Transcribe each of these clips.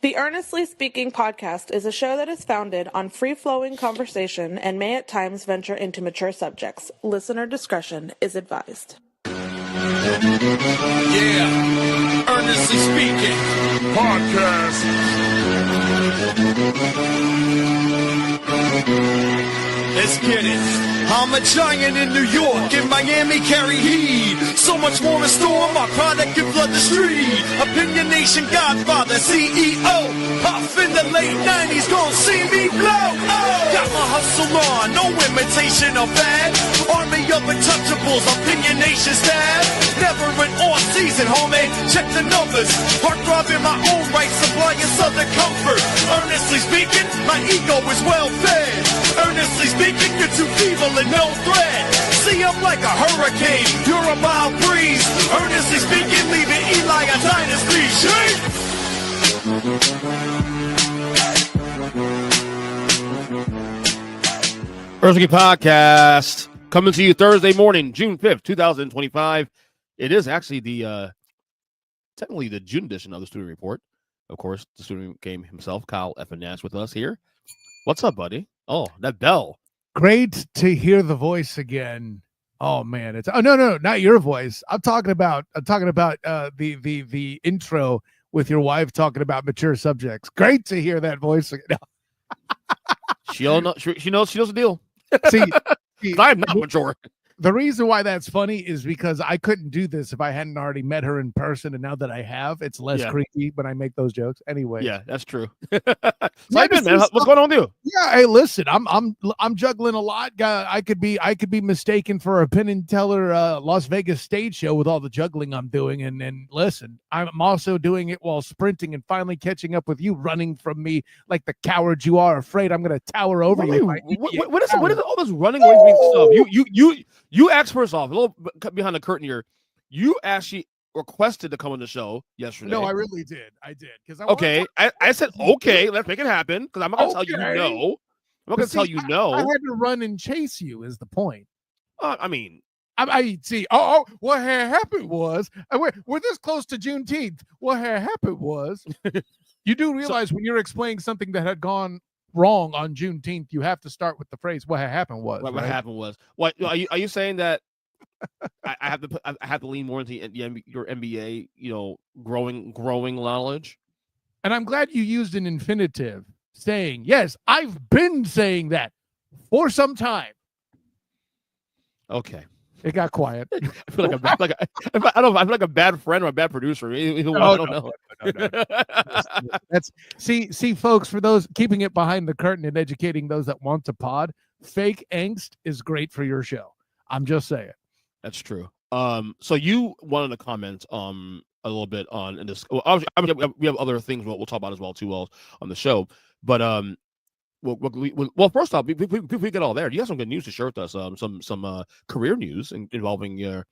The Earnestly Speaking podcast is a show that is founded on free-flowing conversation and may at times venture into mature subjects. Listener discretion is advised. Yeah, Earnestly Speaking podcast. Let's get it. I'm a giant in New York, in Miami carry heat. So much more in store, my product can flood the street. Opinion Nation Godfather, CEO. Puff in the late 90s, gon' see me blow. Oh. Got my hustle on, no imitation of bad. Army of untouchables, Opinion Nation staff. Never an off season, homie, check the numbers. Heart throb in my own right, supplying southern comfort. Earnestly speaking, my ego is well fed. Earnestly speaking, you're too evil and no threat. See, I'm like a hurricane, you're a mild breeze. Earnestly speaking, leaving Eli a dynasty. Shake! Earnestly Podcast coming to you Thursday morning, June 5th, 2025. It is actually technically the June edition of the Student Report. Of course, the student game himself, Kyle F. and Nash, with us here. What's up, buddy? Oh, that bell. Great to hear the voice again. Oh man, it's no, not your voice. I'm talking about the intro with your wife talking about mature subjects. Great to hear that voice again. She knows the deal. See, I'm not mature. The reason why that's funny is because I couldn't do this if I hadn't already met her in person, and now that I have, it's less creepy when I make those jokes. Anyway, yeah, that's true. Man. What's going on with you? Yeah, hey, listen, I'm juggling a lot. I could be mistaken for a Penn and Teller Las Vegas stage show with all the juggling I'm doing, and listen, I'm also doing it while sprinting and finally catching up with you, running from me like the coward you are, afraid I'm going to tower over you. What is all this running away stuff? You asked first off, a little behind the curtain here. You actually requested to come on the show yesterday. No, I really did. I did because I said okay, let's make it happen. Because I'm not gonna tell you no. I'm not gonna tell you no. I had to run and chase you. Is the point? I mean, I see. Oh, what had happened was we're this close to Juneteenth. What had happened was you do realize when you're explaining something that had gone wrong on Juneteenth, you have to start with the phrase "what had happened was." What happened was? What are you saying that I have to lean more into your NBA, growing knowledge? And I'm glad you used an infinitive, saying yes. I've been saying that for some time. Okay. It got quiet. I feel like a bad friend or a bad producer. I don't know. No. That's see, folks. For those keeping it behind the curtain and educating those that want to pod, fake angst is great for your show. I'm just saying. That's true. So you wanted to comment a little bit on this. Well, we have other things we'll talk about as well too on the show, but well, first off, before we get all there, you have some good news to share with us. Some career news involving your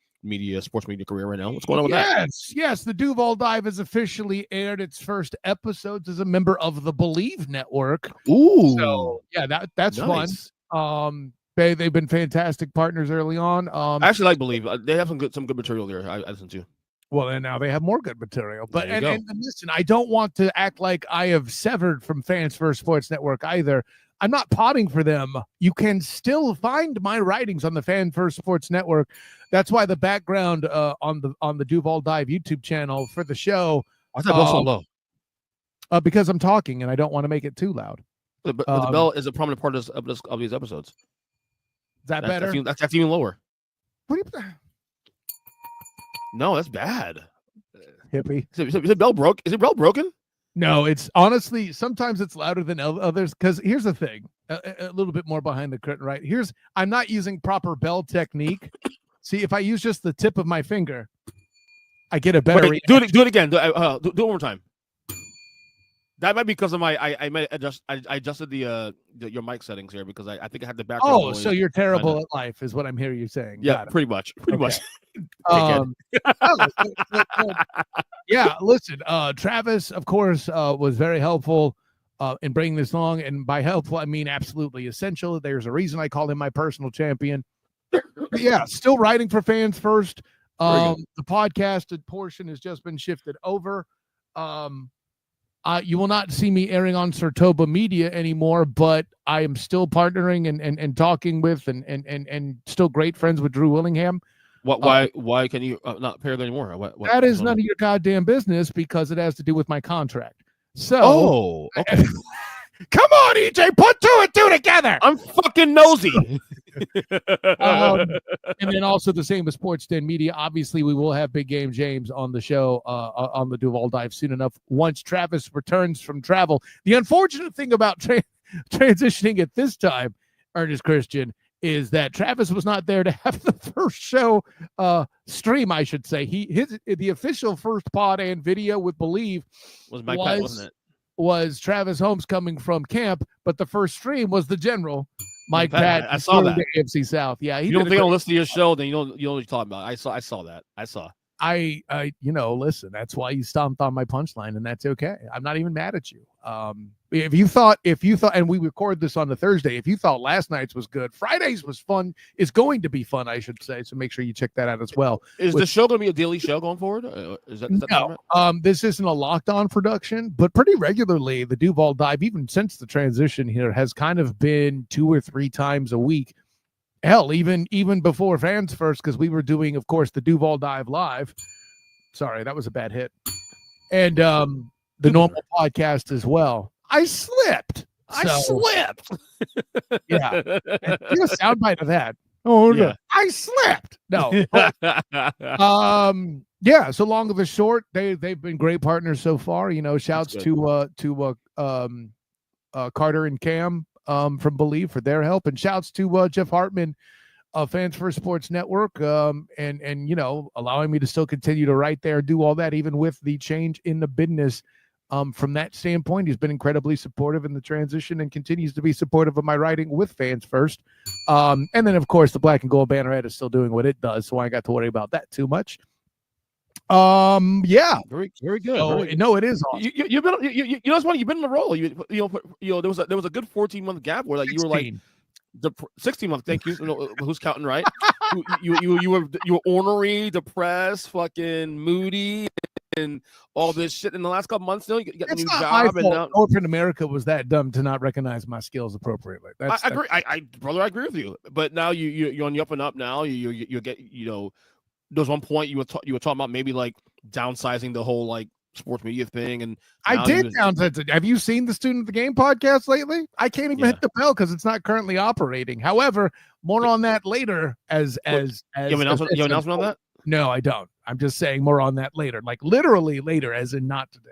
sports media career right now. What's going on with that? Yes. The Duval Dive has officially aired its first episodes as a member of the Believe Network. Ooh, so yeah, that's nice. Fun. They've been fantastic partners early on. I actually like Believe. They have some good material there. I listen to. Well, and now they have more good material. But and listen, I don't want to act like I have severed from Fans First Sports Network either. I'm not potting for them. You can still find my writings on the Fan First Sports Network. That's why the background on the Duval Dive YouTube channel for the show. I thought it was so low. Because I'm talking and I don't want to make it too loud. But the bell is a prominent part of these episodes. Is that better? That's even lower. What are you? No, that's bad. Hippie. Is it bell broke? Is it bell broken? No, it's honestly sometimes it's louder than others. Because here's the thing, a little bit more behind the curtain, right? I'm not using proper bell technique. See, if I use just the tip of my finger, I get a better. Do it again. Do it one more time. That might be because of I adjusted your mic settings here because I think I had the background. Oh, so you're terrible at life is what I'm hearing you saying. Yeah, pretty much. Yeah, listen, Travis, of course, was very helpful in bringing this along. And by helpful, I mean absolutely essential. There's a reason I call him my personal champion. Yeah, still writing for Fans First. The podcasted portion has just been shifted over. You will not see me airing on Sartoba Media anymore, but I am still partnering and talking with and still great friends with Drew Willingham. Why can you not pair there anymore? That is none of your goddamn business because it has to do with my contract. So, okay. Come on, EJ, put two and two together. I'm fucking nosy. And then also the same with Sports Den Media. Obviously, we will have Big Game James on the show on the Duval Dive soon enough once Travis returns from travel. The unfortunate thing about transitioning at this time, Ernest Christian, is that Travis was not there to have the first show stream, I should say. The official first pod and video with Believe was Mike Pat, wasn't it? Was Travis Holmes coming from camp, but the first stream was the general Mike Pat. I saw that. AFC South. Yeah, you don't think I'll listen to your show, then you know what you're talking about. I saw that. Listen, that's why you stomped on my punchline, and that's okay. I'm not even mad at you. If you thought, and we record this on the Thursday, if you thought last night's was good, Friday's was fun. It's going to be fun, I should say. So make sure you check that out as well. Is the show going to be a daily show going forward? Is that no? This isn't a locked on production, but pretty regularly the Duval Dive, even since the transition here, has kind of been 2 or 3 times a week. Hell, even before Fans First, because we were doing, of course, the Duval Dive live. Sorry, that was a bad hit. And the normal podcast as well. I slipped. Yeah. Get a soundbite of that. Oh, yeah. I slipped. No. Yeah. So long of the short, they've been great partners so far. Shouts to Carter and Cam from Believe for their help, and shouts to Jeff Hartman, Fans for Sports Network, and allowing me to still continue to write there, do all that, even with the change in the business. From that standpoint, he's been incredibly supportive in the transition and continues to be supportive of my writing with Fans First. And then, of course, the Black and Gold Bannerhead is still doing what it does, so I ain't got to worry about that too much. Yeah, very, very good. No, it is awesome. You've been, you know, it's funny. You've been in the role. There was a good 14-month gap where like 16. You were like the 16 month. Thank you. Who's counting right? you were ornery, depressed, fucking moody, and all this shit. In the last couple months, you got a new job, and now corporate America was that dumb to not recognize my skills appropriately. I agree. I agree with you. But now you're on the up and up. Now you get there was one point you were talking about maybe like downsizing the whole like sports media thing, and I did downsize it. Have you seen the Student of the Game podcast lately? I can't even hit the bell because it's not currently operating. However, more on that later. You have an announcement on that? No, I don't. I'm just saying more on that later, like literally later, as in not today.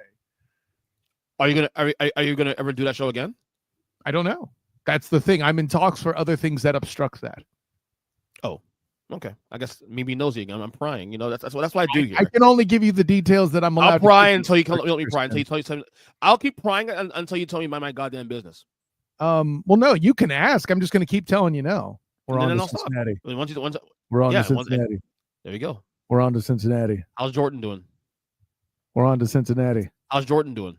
Are you gonna ever do that show again? I don't know. That's the thing. I'm in talks for other things that obstruct that. Oh. Okay, I guess maybe nosy again. I'm prying. That's what I do here. I can only give you the details that I'm allowed. I'll pry until you can let me pry. I'll keep prying until you tell me my goddamn business. Well, no, you can ask. I'm just going to keep telling you no. We're on to Cincinnati. We're on to Cincinnati. There you go. We're on to Cincinnati. How's Jordan doing? We're on to Cincinnati. How's Jordan doing?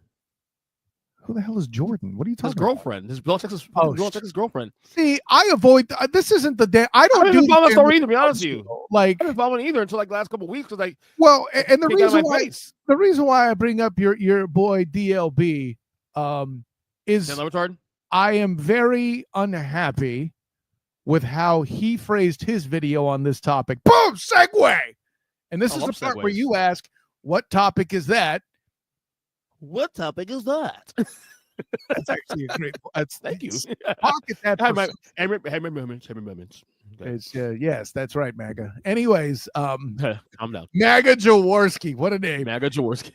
Who the hell is Jordan? What are you talking about? His girlfriend. His Texas girlfriend. See, I avoid. This isn't the day. I don't do that story, to be honest with you. Like, I haven't followed either until like the last couple of weeks. Because and the reason why I bring up your boy DLB is I am very unhappy with how he phrased his video on this topic. Boom, segue. And this is the part where you ask, "What topic is that?" What topic is that? That's actually a great. Thank you. Pocket that. Have my moments. Okay. Yes, that's right, MAGA. Anyways, calm down. MAGA Jaworski. What a name. MAGA Jaworski.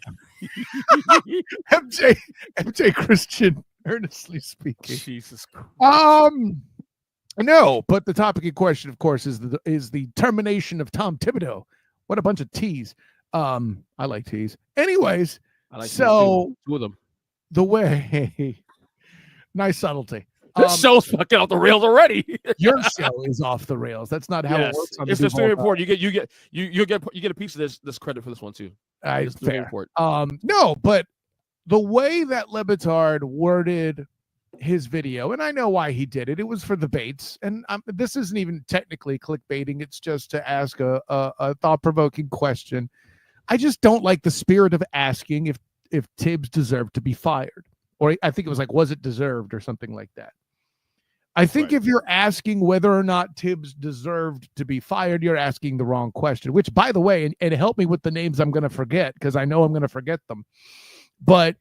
MJ Christian, earnestly speaking. Jesus Christ. No, but the topic in question, of course, is the termination of Tom Thibodeau. What a bunch of teas. I like teas. Anyways. Two of them. The way, nice subtlety. This show's fucking off the rails already. Your show is off the rails. That's not how it works. It's the story report. You get a piece of this credit for this one too. Fair. Report. No, but the way that LeBatard worded his video, and I know why he did it. It was for the baits, and this isn't even technically clickbaiting. It's just to ask a thought-provoking question. I just don't like the spirit of asking if Tibbs deserved to be fired, or I think it was like, was it deserved or something like that. I think if you're asking whether or not Tibbs deserved to be fired, you're asking the wrong question, which, by the way, and help me with the names I'm going to forget, because I know I'm going to forget them. But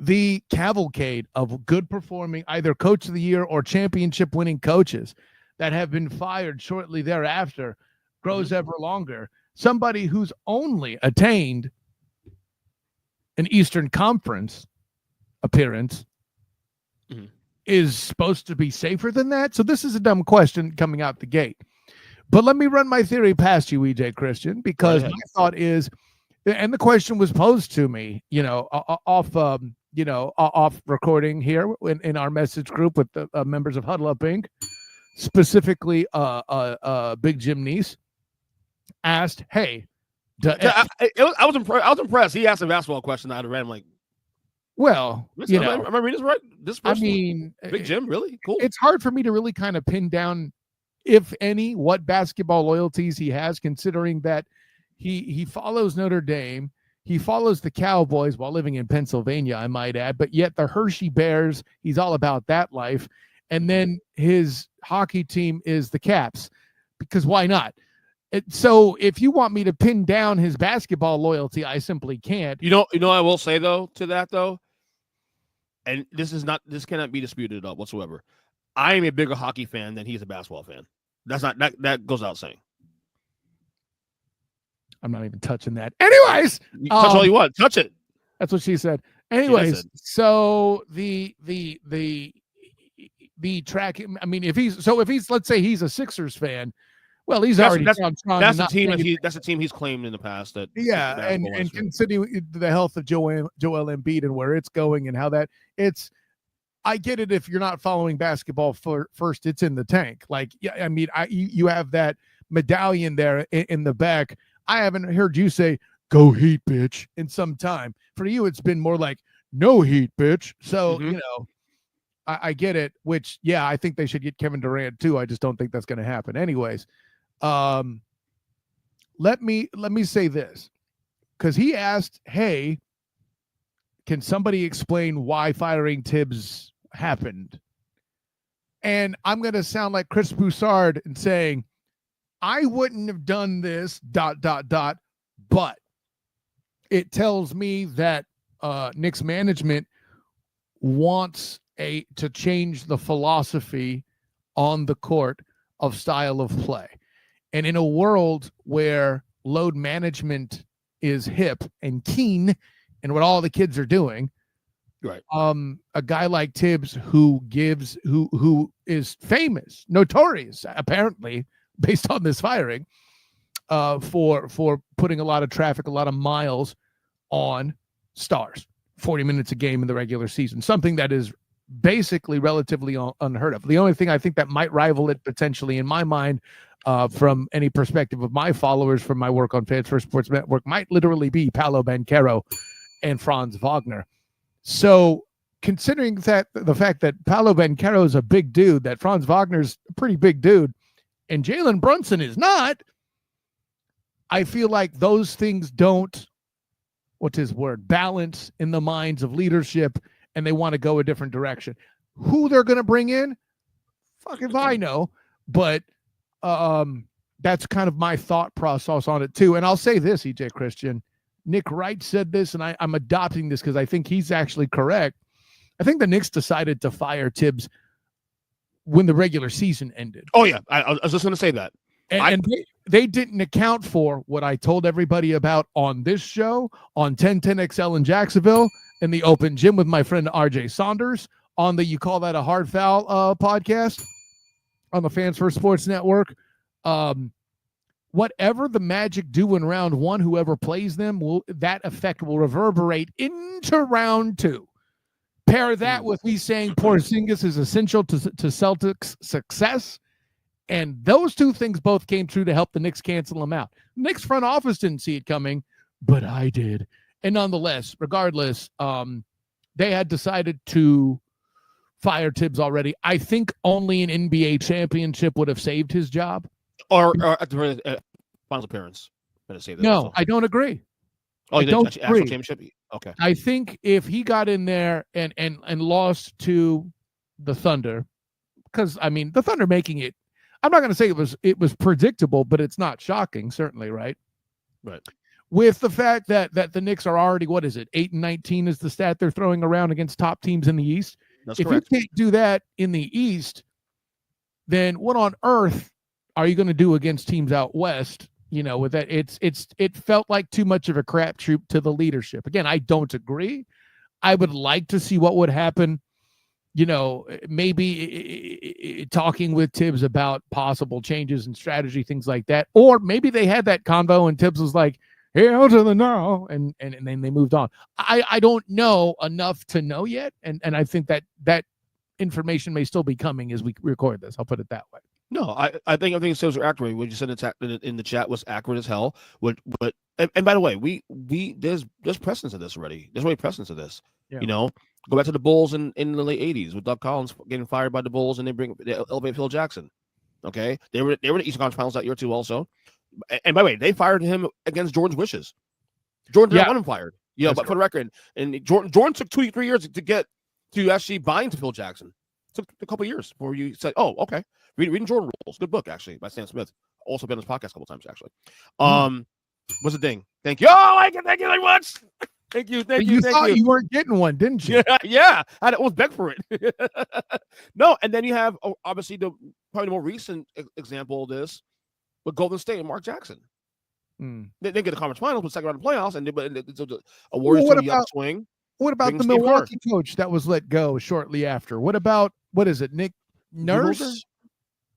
the cavalcade of good performing, either coach of the year or championship winning coaches that have been fired shortly thereafter grows ever longer. Somebody who's only attained an Eastern Conference appearance is supposed to be safer than that. So this is a dumb question coming out the gate. But let me run my theory past you, EJ Christian, because my thought is, and the question was posed to me, off recording here in our message group with the members of Huddle Up Inc., specifically Big Jim Neese asked, "Hey, I was impressed. He asked a basketball question. I had ran like, well, am I reading this right? This person, I mean, Big Jim, really cool. It's hard for me to really kind of pin down, if any, what basketball loyalties he has, considering that he follows Notre Dame, he follows the Cowboys while living in Pennsylvania, I might add, but yet the Hershey Bears, he's all about that life, and then his hockey team is the Caps, because why not? So if you want me to pin down his basketball loyalty, I simply can't. You know, I will say though to that though, and this cannot be disputed whatsoever. I am a bigger hockey fan than he's a basketball fan. That goes out saying. I'm not even touching that. Anyways, you touch all you want. Touch it. That's what she said. Anyways, so the track. I mean, if he's let's say he's a Sixers fan. Well, he's that's the team. That's the team he's claimed in the past. That and considering the health of Joel Embiid and where it's going and how that it's. I get it if you're not following basketball first. It's in the tank. Like, yeah, I mean, you have that medallion there in the back. I haven't heard you say "Go Heat, bitch" in some time. For you, it's been more like "No Heat, bitch." So I get it. Which, yeah, I think they should get Kevin Durant too. I just don't think that's going to happen. Anyways. Let me say this, because he asked, "Hey, can somebody explain why firing Tibbs happened?" And I'm going to sound like Chris Broussard and saying, "I wouldn't have done this, ... but it tells me that Knicks management wants to change the philosophy on the court of style of play. And in a world where load management is hip and keen and what all the kids are doing, right? A guy like Tibbs who is famous, notorious, apparently, based on this firing, for putting a lot of traffic, a lot of miles on stars, 40 minutes a game in the regular season, something that is basically relatively unheard of. The only thing I think that might rival it potentially in my mind, from any perspective of my followers from my work on Fans First Sports Network, might literally be Paolo Banchero and Franz Wagner. So considering that the fact that Paolo Banchero is a big dude, that Franz Wagner's a pretty big dude, and Jalen Brunson is not, I feel like those things don't, balance in the minds of leadership, and they want to go a different direction. Who they're going to bring in, fuck if I know, but that's kind of my thought process on it too. And I'll say this, EJ Christian, Nick Wright said this, and I'm adopting this because I think he's actually correct. I think the Knicks decided to fire Tibbs when the regular season ended. Oh yeah, I was just going to say that. And they didn't account for what I told everybody about on this show, on 1010XL in Jacksonville, in the open gym with my friend RJ Saunders, on the You Call That a Hard Foul podcast on the Fans First Sports Network. Whatever the Magic do in round one, whoever plays them, that effect will reverberate into round two. Pair that with me saying Porzingis is essential to Celtics' success, and those two things both came true to help the Knicks cancel him out. Knicks front office didn't see it coming, but I did. And nonetheless, regardless, they had decided to fire Tibbs already. I think only an NBA championship would have saved his job. Or at the final appearance. No, I don't agree. Oh, I don't actual championship. Okay. I think if he got in there and lost to the Thunder, because I mean the Thunder making it, I'm not going to say it was predictable, but it's not shocking, certainly, right? Right. With the fact that the Knicks are already, what is it, 8-19 is the stat they're throwing around against top teams in the East. That's if correct. you can't do that in the East, then what on earth are you going to do against teams out West? You know, with that, it felt like too much of a crapshoot to the leadership. Again, I don't agree. I would like to see what would happen. You know, maybe talking with Tibbs about possible changes in strategy, things like that. Or maybe they had that convo and Tibbs was like, hell to the no, and then they moved on. I don't know enough to know yet, and I think that information may still be coming as we record this. I'll put it that way. No, I think everything says are accurate. What you said in the chat was accurate as hell. And by the way, we there's precedence of this already. There's already precedence of this. Yeah. You know, go back to the Bulls in the late '80s with Doug Collins getting fired by the Bulls, and they elevate Phil Jackson. Okay, they were in the Eastern Conference Finals that year too, also. And by the way, they fired him against Jordan's wishes. Jordan didn't want him fired. Yeah, but for the record, and Jordan took 2-3 years to actually buy into Phil Jackson. It took a couple of years before you said, "Oh, okay." Reading Jordan Rules, good book actually by Sam Smith. Also been on this podcast a couple times actually. What's the thing? Thank you. Oh, thank you very much. Thank you. You thought you weren't getting one, didn't you? Yeah. I almost begged for it. No, and then you have obviously probably the more recent example of this with Golden State and Mark Jackson. They didn't get the conference finals, but second round of playoffs, and it's a Warriors team upswing. What about the Milwaukee coach that was let go shortly after? What about Nick Nurse?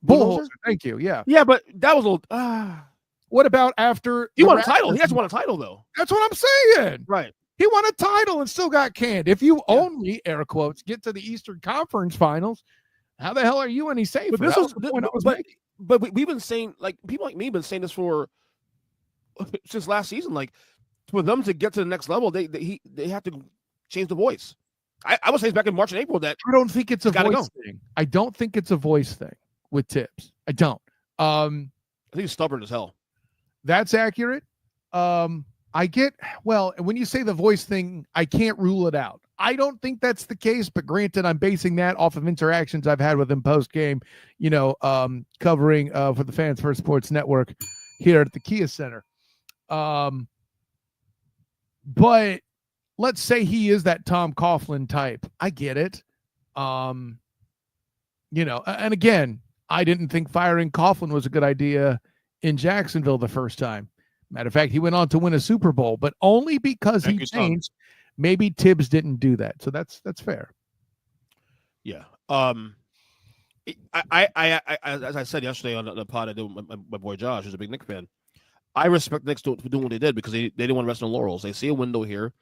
Bullholzer. Thank you. Yeah. Yeah, but that was a little. What about after he won a title? He hasn't won a title though. That's what I'm saying. Right. He won a title and still got canned. If you only, air quotes, get to the Eastern Conference Finals, how the hell are you any safer? But we've been saying, like, people like me have been saying this since last season. Like, for them to get to the next level, they have to change the voice. I was saying back in March and April that I don't think it's a voice thing. I don't think it's a voice thing with Tibbs. I don't. I think he's stubborn as hell. That's accurate. I get, well, when you say the voice thing, I can't rule it out. I don't think that's the case, but granted, I'm basing that off of interactions I've had with him post-game, covering for the Fans First Sports Network here at the Kia Center. But let's say he is that Tom Coughlin type. I get it. And again, I didn't think firing Coughlin was a good idea in Jacksonville the first time. Matter of fact, he went on to win a Super Bowl, but only because he changed. Maybe Tibbs didn't do that, so that's fair. Yeah. I as I said yesterday on the pod I did with my boy Josh, who's a big Knicks fan. I respect the Knicks for doing what they did because they didn't want to rest on laurels. They see a window here.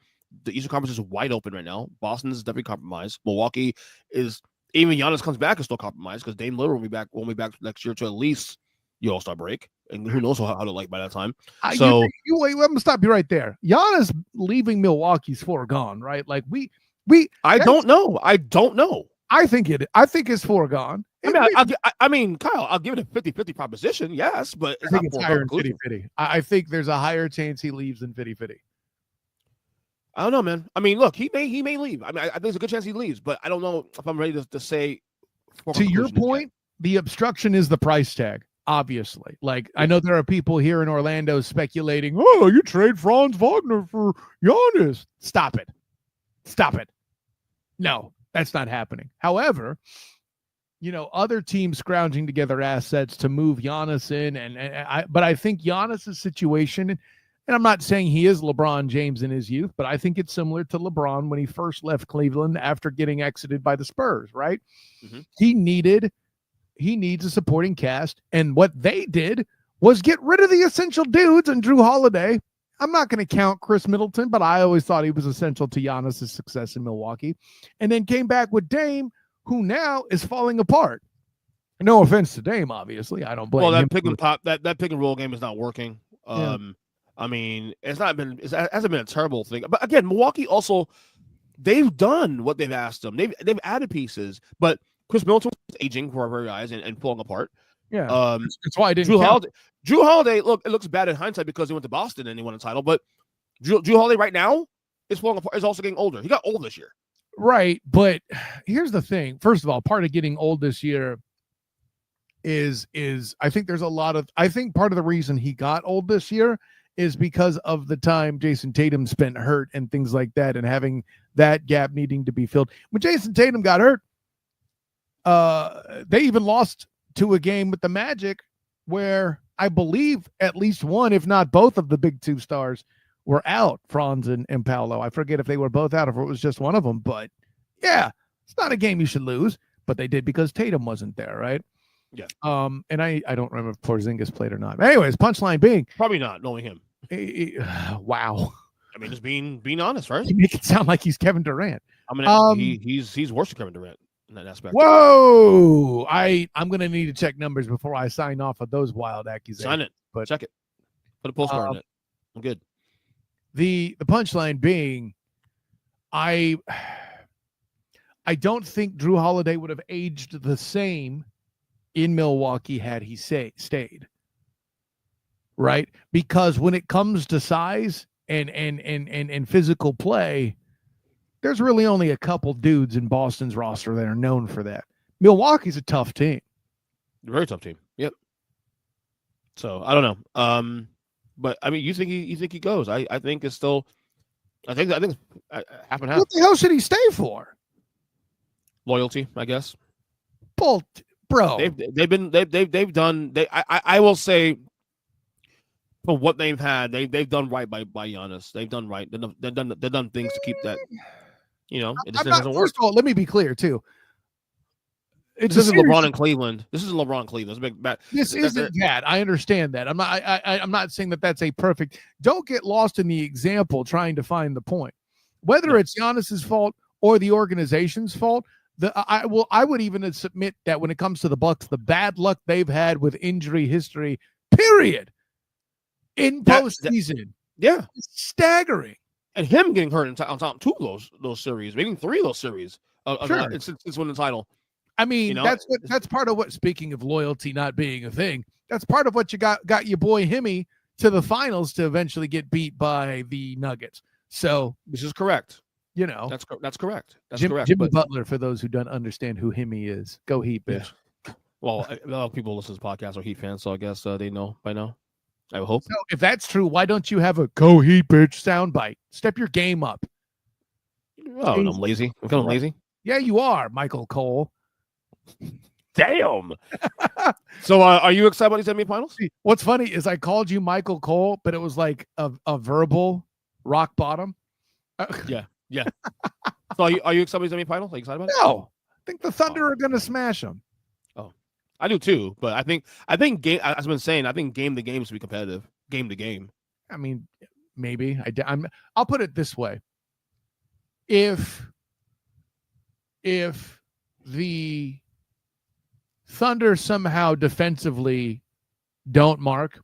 The Eastern Conference is wide open right now. Boston is definitely compromised. Milwaukee is, even Giannis comes back, is still compromised because Dame Lillard will be back next year to at least the All-Star break. And who knows how to like by that time. So wait, let me stop you right there. Giannis leaving Milwaukee's foregone, right? Like I don't know. I think it's foregone. I mean, Kyle, I'll give it a 50-50 proposition, yes, but I think it's higher than 50-50. I think there's a higher chance he leaves than 50-50. I don't know, man. I mean, look, he may leave. I mean, I think there's a good chance he leaves, but I don't know if I'm ready to say. To your point, the obstruction is the price tag. Obviously, like I know there are people here in Orlando speculating, oh, you trade Franz Wagner for Giannis. Stop it. No, that's not happening. However, other teams scrounging together assets to move Giannis in, but I think Giannis's situation, and I'm not saying he is LeBron James in his youth, but I think it's similar to LeBron when he first left Cleveland after getting exited by the Spurs, right? Mm-hmm. He needs a supporting cast, and what they did was get rid of the essential dudes and Drew Holiday. I'm not going to count Chris Middleton, but I always thought he was essential to Giannis' success in Milwaukee, and then came back with Dame, who now is falling apart. No offense to Dame, obviously. I don't blame him. That pick and roll game is not working. Yeah. I mean, it hasn't been a terrible thing. But again, Milwaukee also, they've done what they've asked them. They've added pieces, but Chris Middleton was aging for our very eyes and falling apart. Yeah, that's why I didn't. Drew Holiday. Look, it looks bad in hindsight because he went to Boston and he won a title, but Drew Holiday right now is falling apart. Is also getting older. He got old this year. Right, but here's the thing. First of all, part of getting old this year is I think there's a lot of I think part of the reason he got old this year is because of the time Jason Tatum spent hurt and things like that, and having that gap needing to be filled. When Jason Tatum got hurt, they even lost to a game with the Magic where I believe at least one, if not both of the big two stars were out, Franz and Paolo. I forget if they were both out or if it was just one of them, but yeah, it's not a game you should lose, but they did because Tatum wasn't there, right? Yeah. And I don't remember if Porzingis played or not. Anyways, punchline being probably not, knowing him. Wow. I mean, just being honest, right? You make it sound like he's Kevin Durant. I mean, he's worse than Kevin Durant in that aspect. Whoa! I'm gonna need to check numbers before I sign off of those wild accusations. Sign it, but check it. Put a postcard in it. I'm good. The punchline being, I don't think Drew Holiday would have aged the same in Milwaukee had he stayed. Right? Because when it comes to size and physical play, there's really only a couple dudes in Boston's roster that are known for that. Milwaukee's a tough team. Very tough team. Yep. So I don't know. But I mean, you think he goes? I think it's still. I think half and half. What the hell should he stay for? Loyalty, I guess. Bro. They've done. I will say, for what they've had, they've done right by Giannis. They've done right. They've done things to keep that. You know, it just doesn't work. First of all, let me be clear too. This isn't LeBron in Cleveland. This isn't LeBron in Cleveland. It's a big bad. This isn't that. I understand that. I'm not saying that that's a perfect. Don't get lost in the example trying to find the point. Whether it's Giannis's fault or the organization's fault, I would even submit that when it comes to the Bucks, the bad luck they've had with injury history, period, in postseason, it's staggering. And him getting hurt on top two of those series, maybe three of those series, since winning the title. I mean, that's part of what. Speaking of loyalty not being a thing, that's part of what you got your boy Himmy to the finals to eventually get beat by the Nuggets. So this is correct. You know, that's correct. That's correct. Jimmy Butler, for those who don't understand who Himmy is, go Heat, bitch. Yeah. Well, a lot of people listen to this podcast are Heat fans, so I guess they know by now. I hope. So if that's true, why don't you have a "Go Heat, bitch" soundbite? Step your game up. Oh, I'm lazy. I'm kind of lazy. Yeah, you are, Michael Cole. Damn. So are you excited about these NBA finals? What's funny is I called you Michael Cole, but it was like a verbal rock bottom. Yeah. So are you excited about these NBA finals? Are you excited about it? No. I think the Thunder are going to smash them. Oh, I do too. But I think game. As I've been saying, I think game to game is to be competitive. Game to game. I mean, maybe I'll put it this way: if the Thunder somehow defensively don't mark,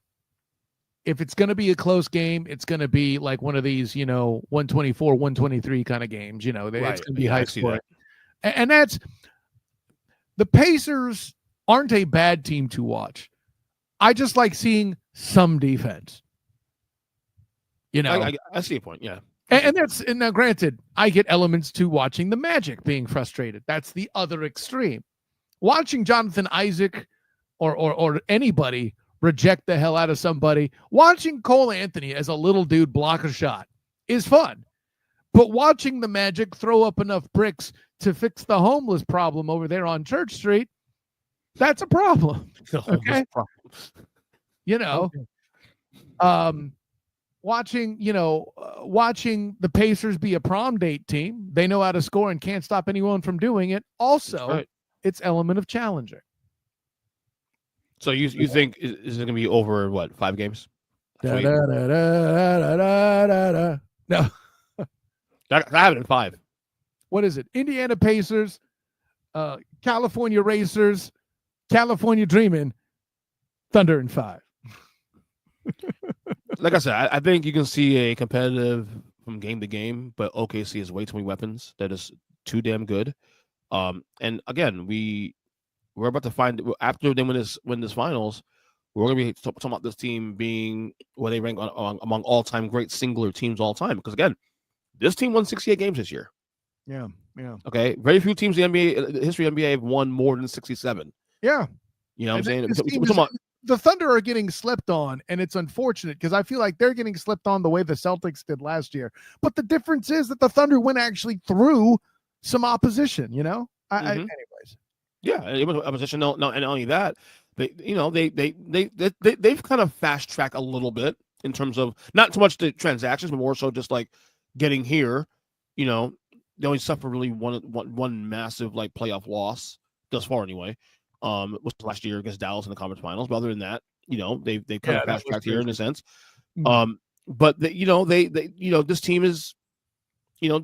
if it's going to be a close game, it's going to be like one of these, 124, 123 kind of games. It's going to be high scoring. And that's the Pacers aren't a bad team to watch. I just like seeing some defense. I see your point. Yeah. And now granted, I get elements to watching the Magic being frustrated. That's the other extreme. Watching Jonathan Isaac or anybody reject the hell out of somebody, watching Cole Anthony as a little dude block a shot is fun. But watching the Magic throw up enough bricks to fix the homeless problem over there on Church Street, that's a problem. Okay? Watching the Pacers be a prom date team, they know how to score and can't stop anyone from doing it. Also, it's element of challenging. So you think is it going to be over what 5 games? No, that happened in 5. What is it? Indiana Pacers, California Racers, California Dreamin', Thunder in 5. Like I said, I think you can see a competitive from game to game, but OKC has way too many weapons that is too damn good. And again, we're about to find after they win this finals, we're going to be talking about this team being where they rank among all-time great singular teams all time. Because again, this team won 68 games this year. Yeah. Okay, very few teams in the history of the NBA have won more than 67. Yeah. You know what I'm saying? The Thunder are getting slept on, and it's unfortunate because I feel like they're getting slept on the way the Celtics did last year. But the difference is that the Thunder went actually through some opposition, you know? Anyways. Yeah, it was opposition. No, and not only that, they've kind of fast-tracked a little bit in terms of not so much the transactions, but more so just like getting here. You know, they only suffered really one massive like playoff loss thus far anyway. Was last year against Dallas in the conference finals. But other than that, you know, they kind of fast tracked here in a sense. But this team is, you know,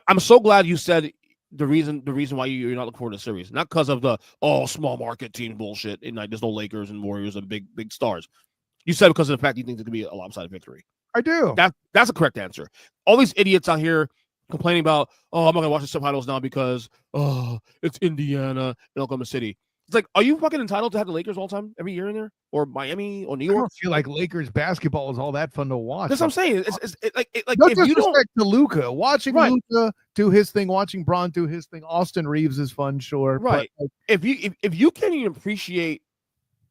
I'm so glad you said the reason why you're not looking forward to the series, not because of the small market team bullshit and like there's no Lakers and Warriors and big stars. You said because of the fact you think there could be a lopsided victory. I do. That's a correct answer. All these idiots out here complaining about, I'm not gonna watch the subtitles now because it's Indiana and Oklahoma City. It's like, are you fucking entitled to have the Lakers all the time every year in there, or Miami or New York? I don't feel like Lakers basketball is all that fun to watch. That's what I'm saying. It's like no if you don't to Luka, watching Luka do his thing, watching Bron do his thing. Austin Reeves is fun, sure. Right. But, if you can't even appreciate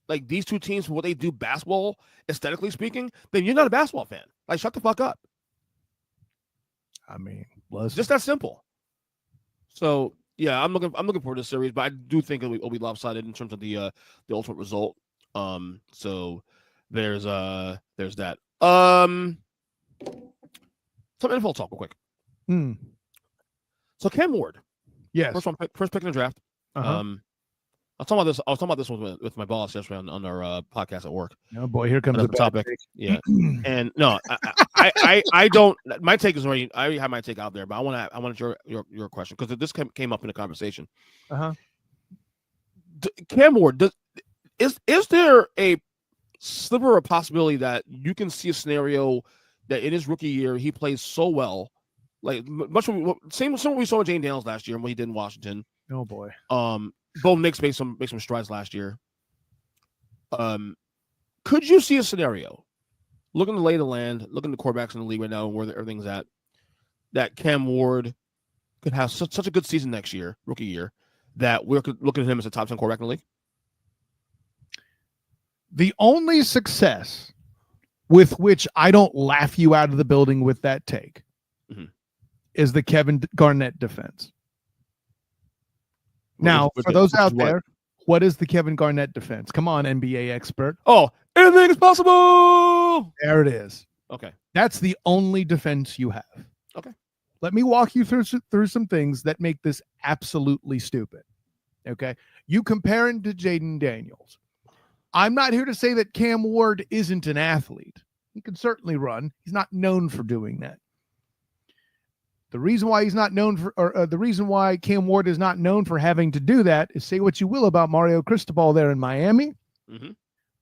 like these two teams for what they do basketball aesthetically speaking, then you're not a basketball fan. Like, shut the fuck up. I mean, just that simple. So yeah, I'm looking forward to the series, but I do think it'll be lopsided in terms of the ultimate result. So there's that. Some NFL talk real quick. So Cam Ward, yes, first pick in the draft. I was talking about this with my boss yesterday on our podcast at work. Oh boy, here comes the topic. Yeah, and no, I don't. My take is already. I already have my take out there, but I want your question because this came up in the conversation. Cam Ward, is there a sliver of possibility that you can see a scenario that in his rookie year he plays so well, like same what we saw with Jane Daniels last year and what he did in Washington. Oh boy. Bo Nix made some strides last year. Could you see a scenario, looking to lay the land, looking at the quarterbacks in the league right now and where everything's at, that Cam Ward could have such a good season next year, rookie year, that we're looking at him as a top 10 quarterback in the league? The only success with which I don't laugh you out of the building with that take is the Kevin Garnett defense. Now, for those out there, what is the Kevin Garnett defense? Come on, NBA expert. Oh, anything is possible. There it is. Okay. That's the only defense you have. Okay. Let me walk you through some things that make this absolutely stupid. Okay. You compare him to Jaden Daniels. I'm not here to say that Cam Ward isn't an athlete. He can certainly run. He's not known for doing that. The reason why he's not known for, or the reason why Cam Ward is not known for having to do that is, say what you will about Mario Cristobal there in Miami.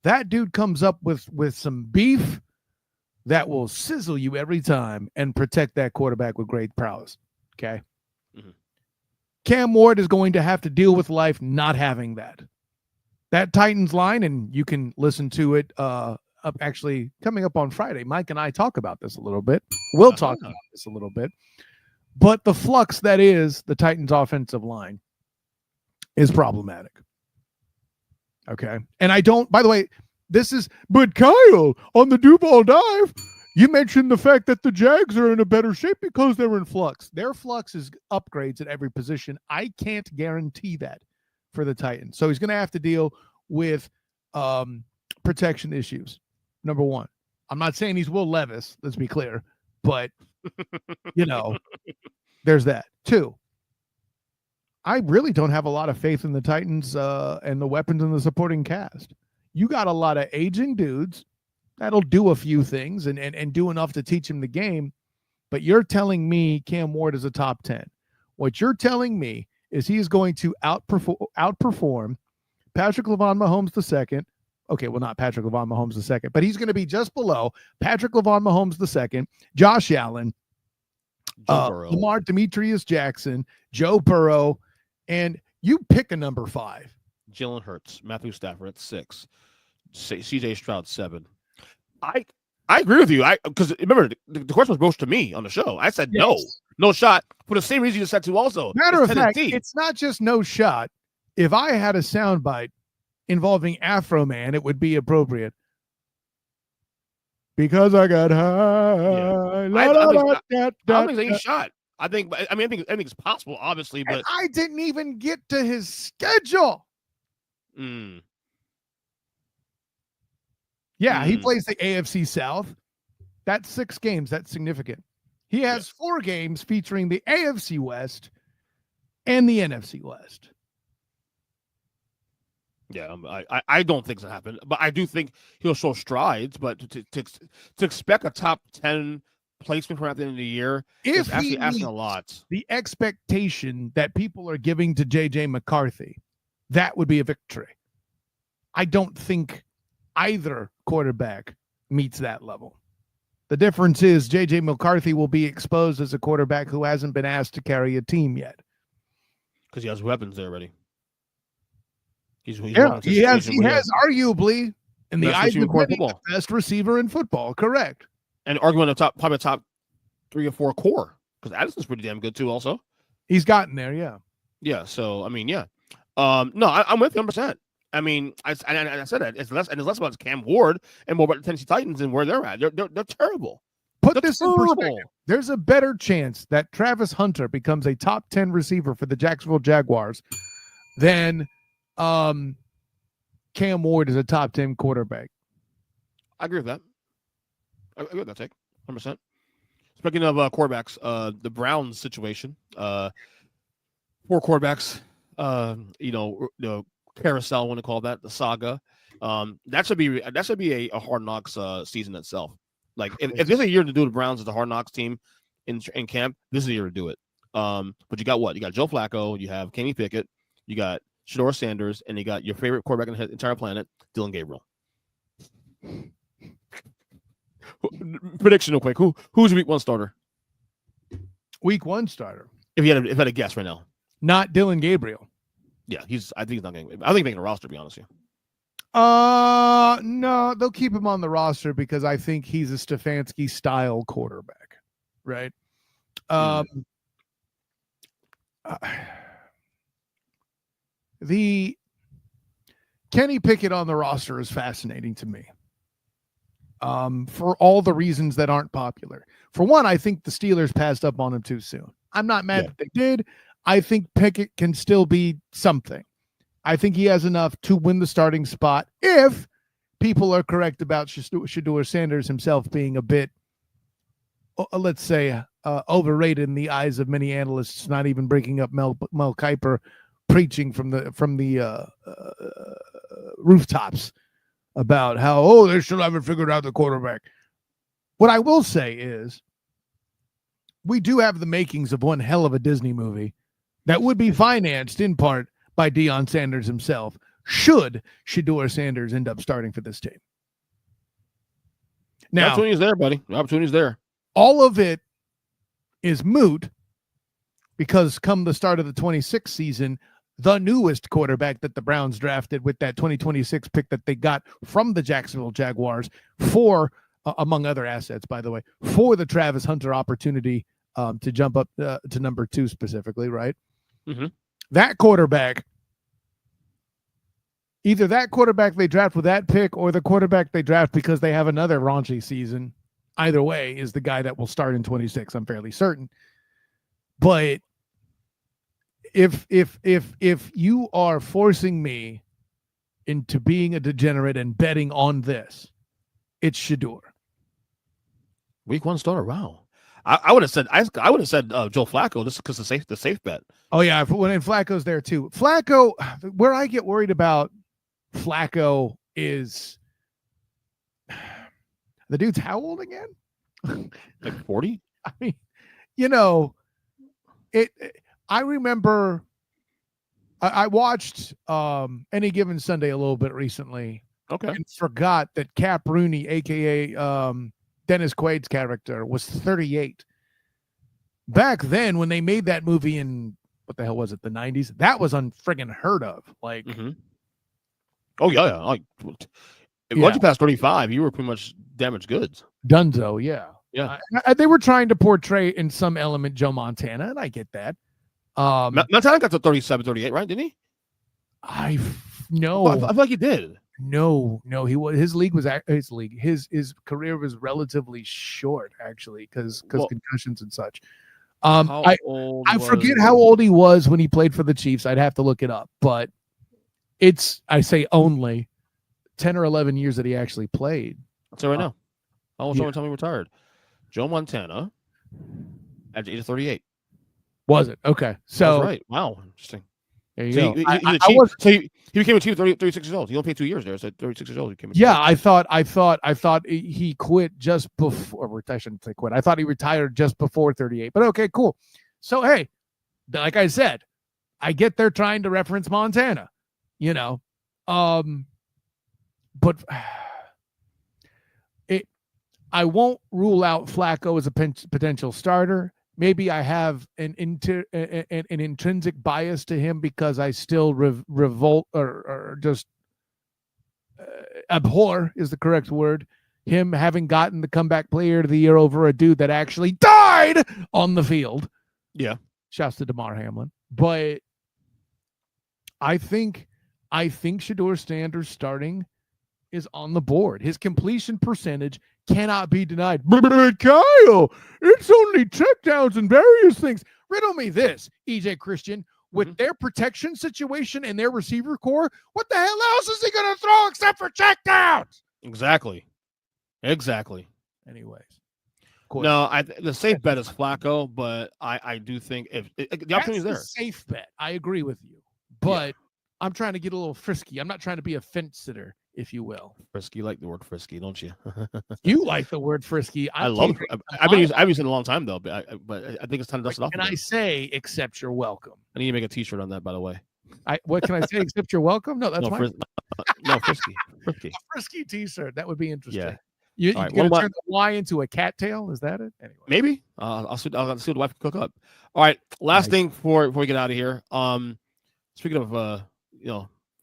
That dude comes up with some beef that will sizzle you every time and protect that quarterback with great prowess. Okay. Cam Ward is going to have to deal with life not having that. That Titans line, and you can listen to it actually coming up on Friday. Mike and I talk about this a little bit. We'll talk about this a little bit. But the flux that is the Titans offensive line is problematic. Okay. And I don't, by the way, but Kyle, on the Duval dive, you mentioned the fact that the Jags are in a better shape because they're in flux. Their flux is upgrades at every position. I can't guarantee that for the Titans. So he's going to have to deal with protection issues. Number one. I'm not saying he's Will Levis, let's be clear, but there's that. Two, I really don't have a lot of faith in the Titans and the weapons in the supporting cast. You got a lot of aging dudes that'll do a few things and do enough to teach him the game, but you're telling me Cam Ward is a top 10. What you're telling me is he's going to outperform Patrick LaVon Mahomes II. Okay, well, not Patrick LaVon Mahomes II, but he's going to be just below Patrick LaVon Mahomes II, Josh Allen, Lamar Demetrius Jackson, Joe Burrow, and you pick a number 5. Jalen Hurts, Matthew Stafford at 6, CJ Stroud 7. I agree with you. Because remember the question was broached to me on the show. I said no shot for the same reason you said to also. Matter of fact, it's not just no shot. If I had a soundbite involving Afro Man, it would be appropriate. Because I got high. I don't think it's any shot. I think it's possible, obviously, but and I didn't even get to his schedule. Yeah, he plays the AFC South. That's 6 games. That's significant. He has 4 games featuring the AFC West and the NFC West. Yeah, I don't think it's happened, but I do think he'll show strides. But to expect a top 10 placement from at the end of the year is actually asking a lot. The expectation that people are giving to JJ McCarthy, that would be a victory. I don't think either quarterback meets that level. The difference is JJ McCarthy will be exposed as a quarterback who hasn't been asked to carry a team yet. Because he has weapons there already. He has arguably, in the eyes of many, the best receiver in football. Correct. And arguing probably top 3 or 4 core, because Addison's pretty damn good too. Also, he's gotten there. Yeah. Yeah. So I mean, yeah. No, I'm with you 100%. I mean, I said that it's less about Cam Ward and more about the Tennessee Titans and where they're at. They're terrible. Put this in perspective. There's a better chance that Travis Hunter becomes a top 10 receiver for the Jacksonville Jaguars than Cam Ward is a top 10 quarterback. I agree with that. I agree with that take 100%. Speaking of quarterbacks, the Browns situation, 4 quarterbacks, the carousel, I want to call that the saga. That should be a Hard Knocks season itself. Like if there's a year to do the Browns as a Hard Knocks team in camp, this is the year to do it. But you got what? You got Joe Flacco, you have Kenny Pickett, you got Shedeur Sanders, and you got your favorite quarterback on the entire planet, Dylan Gabriel. Prediction real quick. Who's your week 1 starter? Week 1 starter. If you had a guess right now. Not Dylan Gabriel. Yeah, I think he's not going to. I think making a roster, to be honest with you. No, they'll keep him on the roster because I think he's a Stefanski style quarterback, right? The Kenny Pickett on the roster is fascinating to me. For all the reasons that aren't popular. For one, I think the Steelers passed up on him too soon. I'm not mad that they did. I think Pickett can still be something. I think he has enough to win the starting spot if people are correct about Shedeur Sanders himself being a bit, let's say, overrated in the eyes of many analysts, not even breaking up Mel Kiper preaching from the rooftops about how, they still haven't figured out the quarterback. What I will say is we do have the makings of one hell of a Disney movie that would be financed in part by Deion Sanders himself, should Shedeur Sanders end up starting for this team. Now, the opportunity's there, buddy. The opportunity's there. All of it is moot because come the start of the 26th season, the newest quarterback that the Browns drafted with that 2026 pick that they got from the Jacksonville Jaguars for, among other assets, by the way, for the Travis Hunter opportunity to jump up to number 2 specifically, right? Mm-hmm. That quarterback, either that quarterback they draft with that pick or the quarterback they draft because they have another raunchy season, either way is the guy that will start in 26. I'm fairly certain. But if you are forcing me into being a degenerate and betting on this, it's Shedeur. Week 1 starter. Wow. I would have said Joe Flacco just because the safe bet. Oh yeah, when Flacco's there too. Flacco, where I get worried about Flacco is the dude's how old again? Like 40? I mean, I remember I watched Any Given Sunday a little bit recently. Okay. And forgot that Cap Rooney, aka Dennis Quaid's character, was 38. Back then, when they made that movie in, what the hell was it, the 90s? That was unfriggin' heard of. Like, mm-hmm. Oh yeah. Like Once you passed 35, you were pretty much damaged goods. Dunzo, yeah. Yeah. They were trying to portray in some element Joe Montana, and I get that. Montana got to 37, 38, right? Didn't he? I feel like he did. No, his career was relatively short, actually, because concussions and such. I forget how old he was when he played for the Chiefs. I'd have to look it up, but I say only 10 or 11 years that he actually played. I'll tell you right now. How old was he retired? Joe Montana at the age of 38. Was it? Okay. So right. Wow. Interesting. There you go. He became a Chief 36 years old. He only played 2 years there. So 36 years old. He became I thought he quit just before. Or I shouldn't say quit. I thought he retired just before 38. But okay, cool. So hey, like I said, I get they're trying to reference Montana, but I won't rule out Flacco as a potential starter. Maybe I have an intrinsic bias to him because I still revolt or just abhor is the correct word. Him having gotten the comeback player of the year over a dude that actually died on the field. Yeah. Shouts to DeMar Hamlin. But I think Shedeur Sanders starting is on the board. His completion percentage cannot be denied. But Kyle, it's only checkdowns and various things. Riddle me this, EJ Christian, with their protection situation and their receiver core, what the hell else is he going to throw except for checkdowns? Exactly. Anyways. No, the safe bet is Flacco, but I do think if the opportunity is there. Safe bet. I agree with you. But I'm trying to get a little frisky. I'm not trying to be a fence sitter, if you will. Frisky, you like the word frisky, don't you? You like the word frisky. I love it. I've used it a long time though, but I think it's time to dust it off. And I say, except you're welcome. I need to make a T-shirt on that, by the way. What can I say? Except you're welcome? No, that's fine. No, frisky. A frisky T-shirt. That would be interesting. Yeah. You're going to turn the Y into a cattail? Is that it? Anyway. Maybe. I'll see what the wife can cook up. All right. Last thing before we get out of here. Speaking of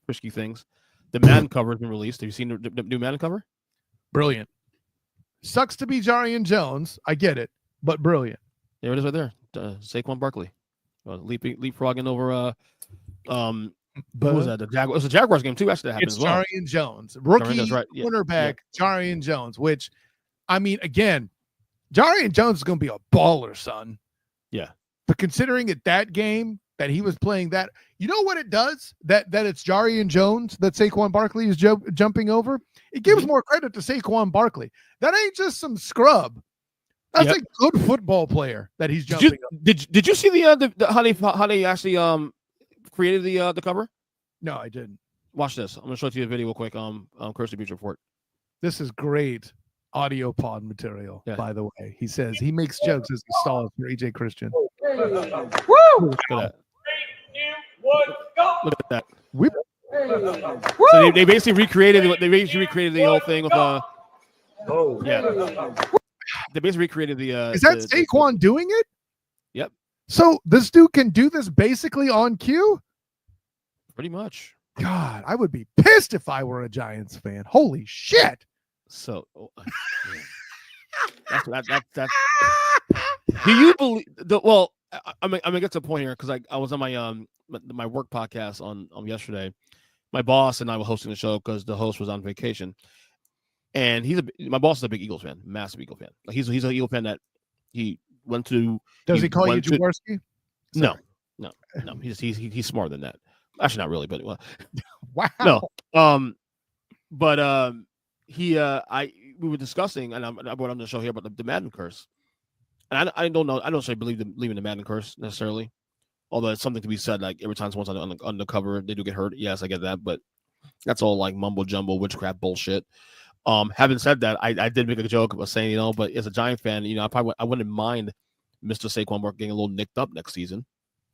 frisky things, the Madden cover has been released. Have you seen the new Madden cover? Brilliant. Sucks to be Jarian Jones. I get it, but brilliant. There it is right there. Saquon Barkley. Leapfrogging over what was that? It was the Jaguars game too. Actually, that happened as well. Jarian Jones, rookie cornerback. Jarian Jones, which, I mean, again, Jarian Jones is going to be a baller, son. Yeah. But considering that game that he was playing that, you know what it does? That it's Jarian Jones that Saquon Barkley is jumping over. It gives more credit to Saquon Barkley. That ain't just some scrub. That's a good football player that he's jumping over. Did you see the how they actually created the cover? No, I didn't. Watch this. I'm gonna show it to you a video real quick. Kirsty Beach Report. This is great audio pod material, by the way. He says he makes jokes as he stalls for EJ Christian. Woo! Look at that. 3, 2, 1, go! Look at that. Whip. So they basically recreated the whole thing with They basically recreated the. Is that Saquon doing it? Yep. So this dude can do this basically on cue? Pretty much. God, I would be pissed if I were a Giants fan. Holy shit. So that's do you believe I'm gonna get to a point here because I was on my work podcast on yesterday. My boss and I were hosting the show because the host was on vacation. And my boss is a big Eagles fan, massive Eagle fan. Like he's an Eagle fan that he went to. Does he call you Jaworski? No. He's smarter than that. Actually, not really, but wow. No. We were discussing, and I brought on the show here about the Madden curse. And I don't know. I don't necessarily believe in the Madden curse necessarily, although it's something to be said. Like every time someone's on the cover, they do get hurt. Yes, I get that, but that's all like mumbo jumbo witchcraft bullshit. Having said that, I did make a joke about saying, but as a Giant fan, I wouldn't mind Mr. Saquon Barkley getting a little nicked up next season.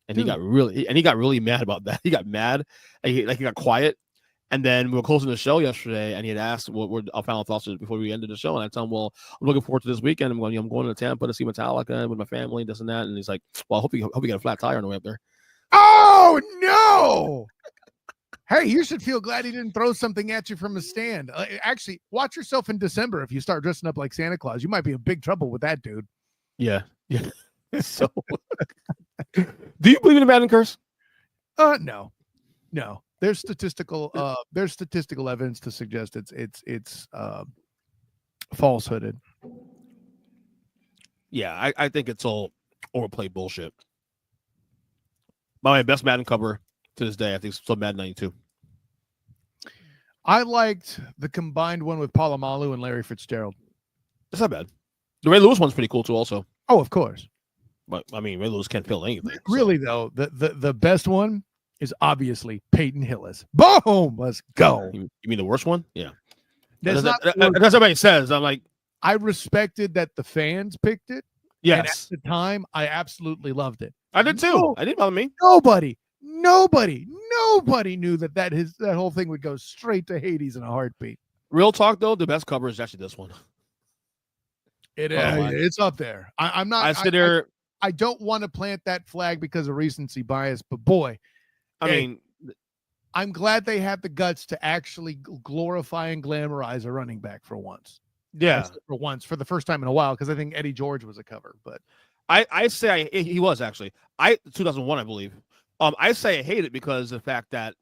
And he got really mad about that. He got mad. He got quiet. And then we were closing the show yesterday, and he had asked what were our final thoughts before we ended the show. And I tell him, well, I'm looking forward to this weekend. I'm going to Tampa to see Metallica with my family, this and that. And he's like, well, I hope you get a flat tire on the way up there. Oh, no. Hey, you should feel glad he didn't throw something at you from a stand. Actually, watch yourself in December. If you start dressing up like Santa Claus, you might be in big trouble with that dude. Yeah. So, do you believe in the Madden curse? No. There's statistical evidence to suggest it's falsehooded. Yeah, I think it's all overplayed bullshit. My best Madden cover to this day, I think, is still Madden 92. I liked the combined one with Palomalu and Larry Fitzgerald. That's not bad. The Ray Lewis one's pretty cool too, also. Oh, of course. But I mean, Ray Lewis can't fill anything. Really, though, the best one is obviously Peyton Hillis. Boom! Let's go. You mean the worst one? Yeah. That's what everybody says. I'm like, I respected that the fans picked it. yes. And at the time, I absolutely loved it. I did too. I didn't bother me. Nobody knew that whole thing would go straight to Hades in a heartbeat. Real talk, though, the best cover is actually this one. It's up there. I'm not. I sit there. I don't want to plant that flag because of recency bias, but boy, I mean, I'm glad they have the guts to actually glorify and glamorize a running back for once. Yeah, for the first time in a while, because I think Eddie George was a cover, but I say he was actually 2001, I believe. I say I hate it because of the fact that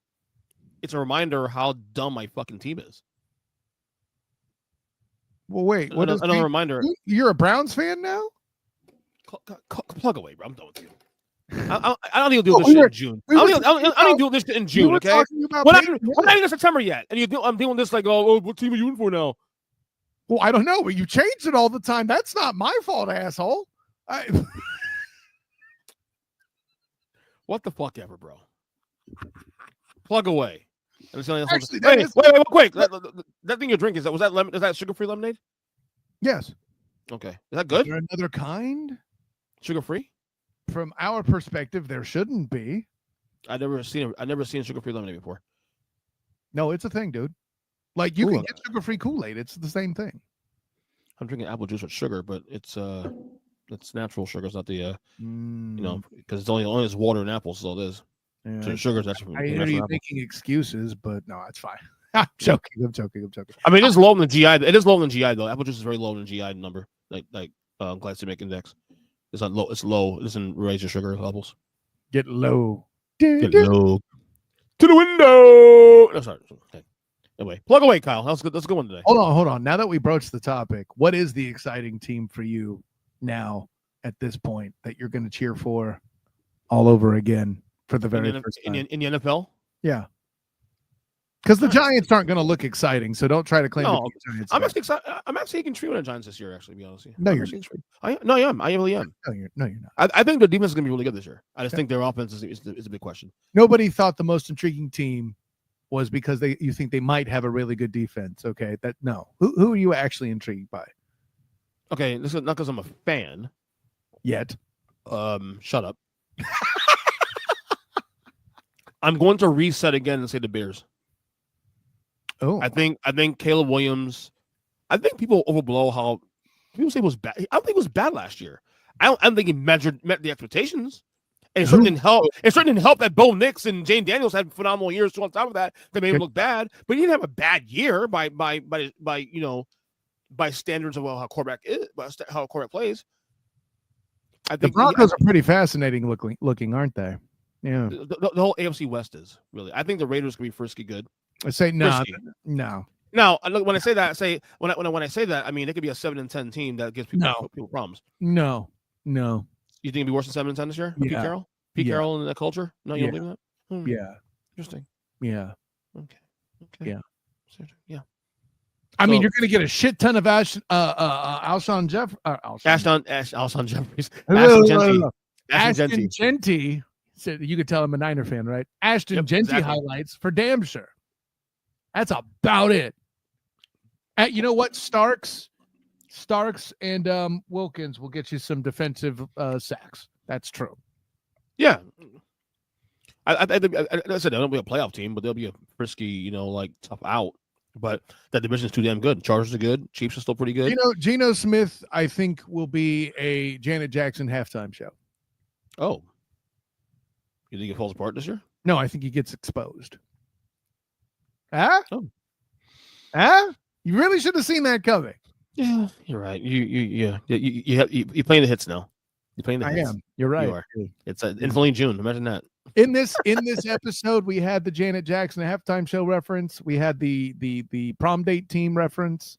it's a reminder how dumb my fucking team is. Well, wait, another reminder? You're a Browns fan now? Plug away, bro. I'm done with you. I don't need to do this shit in June. I don't need to do this shit in June, okay? We're not even in September yet, and I'm doing this like, oh, what team are you in for now? Well, I don't know, but you change it all the time. That's not my fault, asshole. What the fuck ever, bro. Plug away. Actually, wait, quick. That thing you're drinking, is that sugar-free lemonade? Yes. Okay. Is that good? Is there another kind? Sugar-free? From our perspective, there shouldn't be. I've never seen sugar-free lemonade before. No, it's a thing, dude. Like you can get sugar-free Kool-Aid. It's the same thing. I'm drinking apple juice with sugar, but it's natural sugar. It's not the because it's only is water and apples, so it is. Yeah, so the sugar's actually. I hear you making excuses, but no, it's fine. I'm joking. I mean, it is low in the GI. It is low in the GI though. Apple juice is very low in the GI number, like glycemic index. It's not low. It's low. It doesn't raise your sugar levels. Get low. Get low. To the window. No, sorry. Okay. Anyway, plug away, Kyle. That's good. That's a good one today. Hold on. Now that we broached the topic, what is the exciting team for you now at this point that you're going to cheer for all over again for the very first time? In the NFL? Yeah. Because the Giants aren't going to look exciting, so don't try to claim the Giants. I'm actually excited. I'm actually intrigued with the Giants this year, actually, to be honest with you. No, you're not. I am. I really am. No, you're not. I think the defense is going to be really good this year. I just think their offense is a big question. Nobody thought the most intriguing team was because you think they might have a really good defense. Okay, who are you actually intrigued by? Okay, this is not because I'm a fan. Yet. Shut up. I'm going to reset again and say the Bears. Oh, I think Caleb Williams. I think people overblow how people say it was bad. I don't think it was bad last year. I don't think he met the expectations. And it certainly didn't help. It certainly didn't help that Bo Nix and Jane Daniels had phenomenal years. So on top of that, they made him look bad. But he didn't have a bad year by standards of how a quarterback is, how a quarterback plays. I think the Broncos are pretty fascinating looking, aren't they? Yeah. The whole AFC West is really. I think the Raiders can be frisky good. I say no. Now, when I say that, when I say that, I mean it could be a 7-10 team that gives people problems. No. You think it'd be worse than 7-10 this year? Yeah. Pete Carroll and that culture? No, you don't believe that? Yeah. Interesting. Yeah. Okay. Yeah. Yeah. I mean, you're going to get a shit ton of Alshon Jeffries. Ashton Genty. You could tell I'm a Niner fan, right? Ashton Genty highlights for damn sure. That's about it. You know what? Starks and Wilkins will get you some defensive sacks. That's true. Yeah. I said they'll be a playoff team, but they'll be a frisky, tough out. But that division's too damn good. Chargers are good. Chiefs are still pretty good. Geno Smith, I think, will be a Janet Jackson halftime show. Oh. You think it falls apart this year? No, I think he gets exposed. Huh? Oh. Huh? You really should have seen that coming. Yeah, you're right. You playing the hits now. You're playing the I hits. am. You're right. You are. It's only June. Imagine that. In this episode, we had the Janet Jackson halftime show reference. We had the prom date team reference.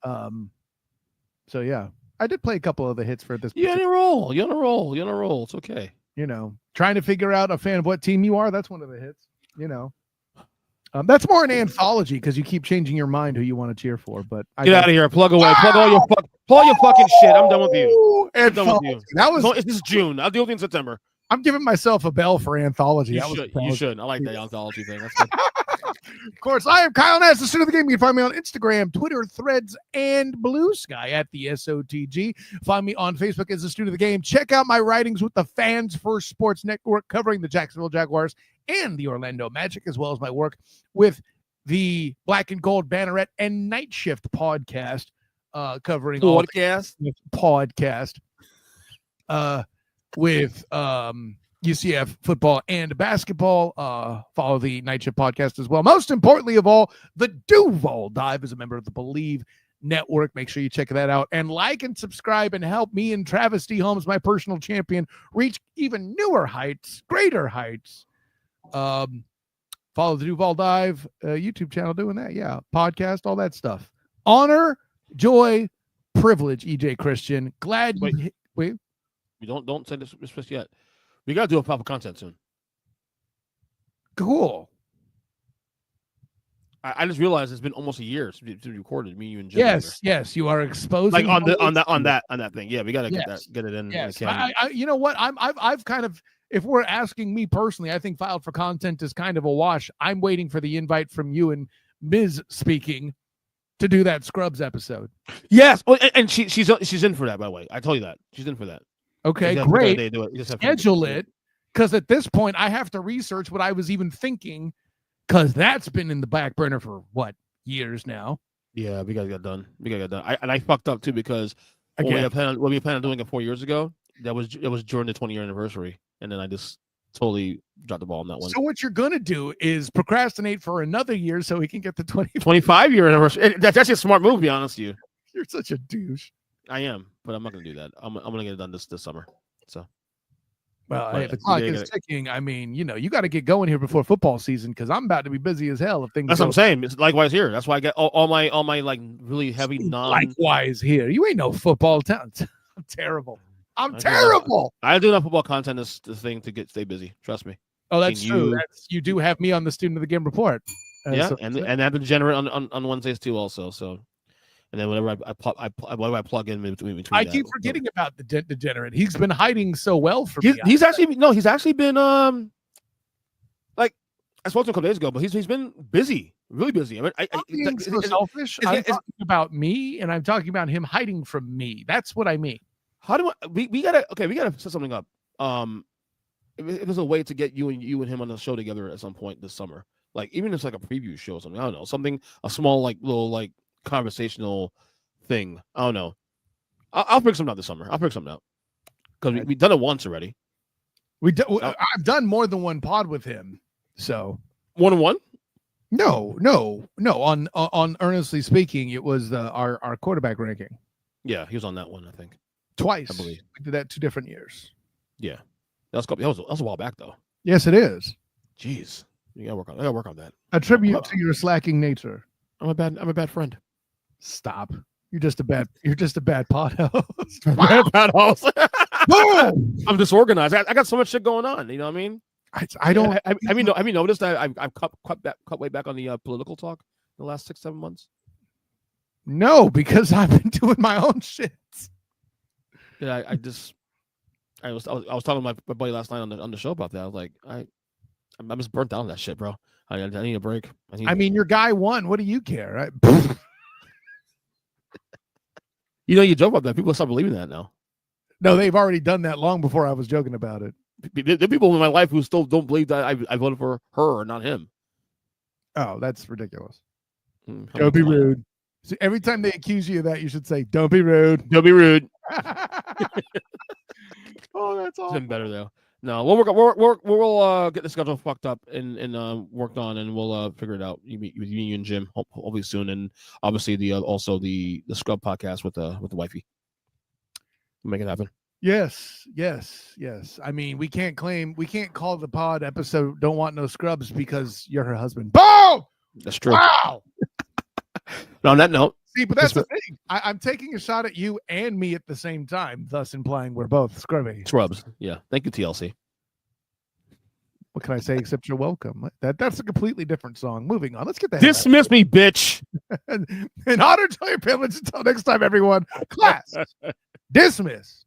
So yeah, I did play a couple of the hits for this. You're on a roll. You're on a roll. You're on a roll. It's okay. You know, trying to figure out a fan of what team you are. That's one of the hits. You know, that's more an anthology because you keep changing your mind who you want to cheer for. But get out of here. Plug away. Plug all your fucking shit. I'm done with you. I'm done with you. This is June. I'll deal with you in September. I'm giving myself a bell for anthology. You should. I like that anthology thing. That's good. Of course, I am Kyle Nash, the student of the game. You can find me on Instagram, Twitter, Threads, and Blue Sky at the SOTG. Find me on Facebook as the student of the game. Check out my writings with the Fans First Sports Network covering the Jacksonville Jaguars and the Orlando Magic, as well as my work with the Black and Gold Banneret and Night Shift podcast, covering podcast with UCF football and basketball. Follow the Night Shift podcast as well. Most importantly of all, the Duval Dive is a member of the Believe Network. Make sure you check that out and like and subscribe and help me and Travis D. Holmes, my personal champion, reach even newer heights, greater heights. Follow the Duval Dive YouTube channel doing that. Yeah. Podcast, all that stuff. Honor, joy, privilege, EJ Christian. Glad you wait. We don't say this yet. We got to do a proper content soon. Cool. I just realized it's been almost a year since we recorded me, you, and Jim. Yes, you are exposing like on that thing. Yeah, we got to get it in. Yes, you know what? I've kind of, if we're asking me personally, I think Filed for Content is kind of a wash. I'm waiting for the invite from you and Ms. speaking to do that Scrubs episode. Yes, well, and she's in for that. By the way, I told you that she's in for that. Okay, great. Schedule it, because at this point I have to research what I was even thinking, because that's been in the back burner for what, years now. Yeah, we gotta get done. I fucked up too, because when we planned on doing it 4 years ago, it was during the 20-year anniversary, and then I just totally dropped the ball on that one. So what you're gonna do is procrastinate for another year so we can get the 25-year anniversary. That's actually a smart move, to be honest with you. You're such a douche. I am, but I'm not going to do that. I'm going to get it done this summer. So, well, hey, the clock is ticking. I mean, you got to get going here before football season, because I'm about to be busy as hell. If things. That's what I'm saying. It's likewise here. That's why I get all my like really heavy Likewise here. You ain't no football town. I'm terrible. I'm terrible. I do enough football content this thing to stay busy. Trust me. Oh, that's true. You do have me on the Student of the Game report. Yeah, and I've been generate on Wednesdays too, also. So. And then whenever I plug in between I keep forgetting about the degenerate. He's been hiding so well for me. He's actually been like, I spoke to him a couple days ago, but he's been busy, really busy. I mean, I'm being so selfish. I'm talking about me, and I'm talking about him hiding from me. That's what I mean. How do we gotta set something up. If there's a way to get you and him on the show together at some point this summer, like even if it's like a preview show or something. I don't know, a small little conversational thing. I don't know. I'll figure something out this summer. Because we've done it once already. I've done more than one pod with him. So 1-on-1? No. On Earnestly Speaking, it was our quarterback ranking. Yeah, he was on that one, I think. Twice. I believe. We did that 2 different years. Yeah. That was a while back though. Yes, it is. Jeez. I gotta work on that. A tribute to your slacking nature. I'm a bad friend. Stop. You're just a bad pod host. Bad host. I'm disorganized. I got so much shit going on. You know what I mean? I don't. Have you noticed that I've cut way back on the political talk in the last 6-7 months? No, because I've been doing my own shit. Yeah, I was talking to my buddy last night on the show about that. I was like, I'm just burnt out on that shit, bro. I need a break. I mean, your guy won. What do you care? Right? You joke about that. People start believing that now. No, they've already done that long before I was joking about it. There are people in my life who still don't believe that I voted for her or not him. Oh, that's ridiculous. Don't be rude. So every time they accuse you of that, you should say, "Don't be rude." Don't be rude. Oh, that's awesome. It's been better though. No, we'll get the schedule fucked up and worked on, and we'll figure it out. You and Jim, hopefully soon, and obviously also the Scrub podcast with the wifey. We'll make it happen. Yes. I mean, we can't call the pod episode "Don't Want No Scrubs" because you're her husband. Boom! That's true. Wow. On that note, see, but that's the thing. I'm taking a shot at you and me at the same time, thus implying we're both scrubby. Scrubs. Yeah. Thank you, TLC. What can I say except you're welcome? That's a completely different song. Moving on. Let's get that. Dismiss me, bitch. In honor to your privilege. Until next time, everyone. Class dismissed.